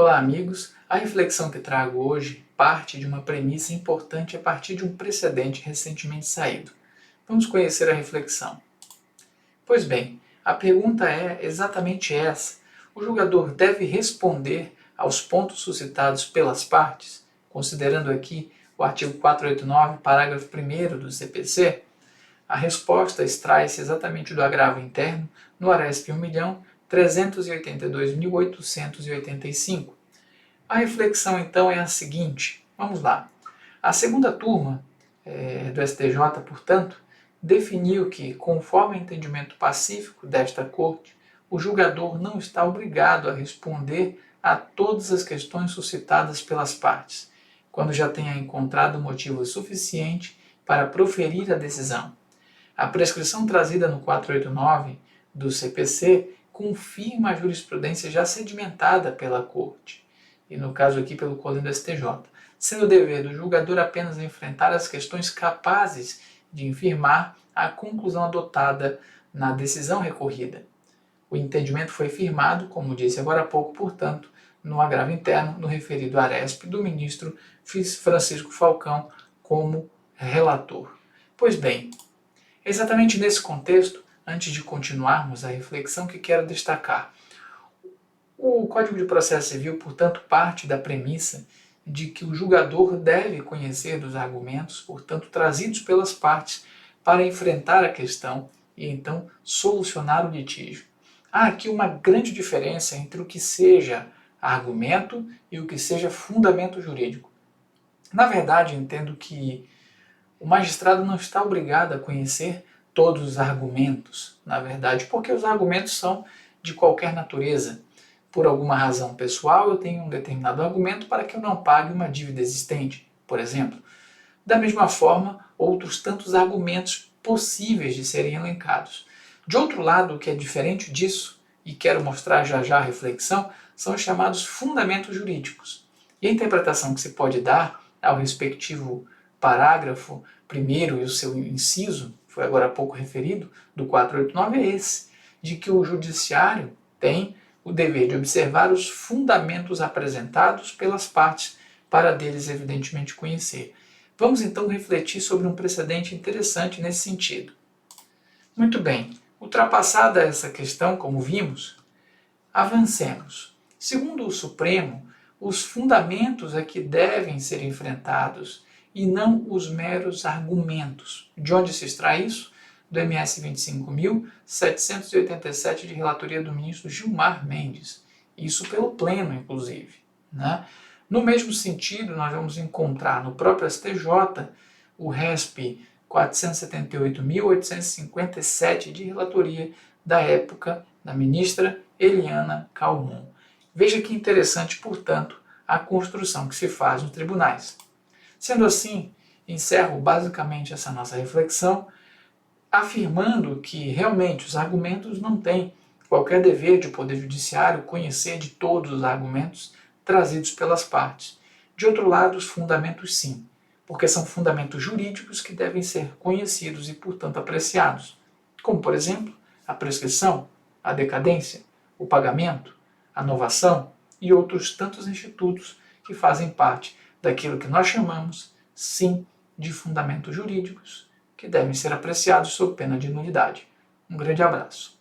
Olá, amigos! A reflexão que trago hoje parte de uma premissa importante a partir de um precedente recentemente saído. Vamos conhecer a reflexão. Pois bem, a pergunta é exatamente essa. O julgador deve responder aos pontos suscitados pelas partes, considerando aqui o artigo 489, parágrafo 1º do CPC? A resposta extrai-se exatamente do agravo interno no ARESP 1.382.885. A reflexão, então, é a seguinte. Vamos lá. A segunda turma do STJ, portanto, definiu que, conforme o entendimento pacífico desta Corte, o julgador não está obrigado a responder a todas as questões suscitadas pelas partes, quando já tenha encontrado motivo suficiente para proferir a decisão. A prescrição trazida no 489 do CPC confirma a jurisprudência já sedimentada pela Corte, e no caso aqui pelo Código do STJ, sendo o dever do julgador apenas enfrentar as questões capazes de infirmar a conclusão adotada na decisão recorrida. O entendimento foi firmado, como disse agora há pouco, portanto, no agravo interno, no referido ARESP do ministro Francisco Falcão como relator. Pois bem, é exatamente nesse contexto, antes de continuarmos a reflexão, que quero destacar. O Código de Processo Civil, portanto, parte da premissa de que o julgador deve conhecer dos argumentos, portanto, trazidos pelas partes para enfrentar a questão e então solucionar o litígio. Há aqui uma grande diferença entre o que seja argumento e o que seja fundamento jurídico. Na verdade, entendo que o magistrado não está obrigado a conhecer todos os argumentos, na verdade, porque os argumentos são de qualquer natureza. Por alguma razão pessoal, eu tenho um determinado argumento para que eu não pague uma dívida existente, por exemplo. Da mesma forma, outros tantos argumentos possíveis de serem elencados. De outro lado, o que é diferente disso, e quero mostrar já já a reflexão, são os chamados fundamentos jurídicos. E a interpretação que se pode dar ao respectivo parágrafo primeiro e o seu inciso, foi agora há pouco referido, do 489 é esse, de que o judiciário tem o dever de observar os fundamentos apresentados pelas partes para deles evidentemente conhecer. Vamos então refletir sobre um precedente interessante nesse sentido. Muito bem, ultrapassada essa questão, como vimos, avancemos. Segundo o Supremo, os fundamentos é que devem ser enfrentados e não os meros argumentos. De onde se extrai isso? Do MS 25.787 de relatoria do ministro Gilmar Mendes. Isso pelo Pleno, inclusive. Né? No mesmo sentido, nós vamos encontrar no próprio STJ o RESP 478.857 de relatoria da época da ministra Eliana Calmon. Veja que interessante, portanto, a construção que se faz nos tribunais. Sendo assim, encerro basicamente essa nossa reflexão afirmando que realmente os argumentos não têm qualquer dever de o Poder Judiciário conhecer de todos os argumentos trazidos pelas partes. De outro lado, os fundamentos sim, porque são fundamentos jurídicos que devem ser conhecidos e, portanto, apreciados, como, por exemplo, a prescrição, a decadência, o pagamento, a novação e outros tantos institutos que fazem parte daquilo que nós chamamos, sim, de fundamentos jurídicos, que devem ser apreciados sob pena de nulidade. Um grande abraço.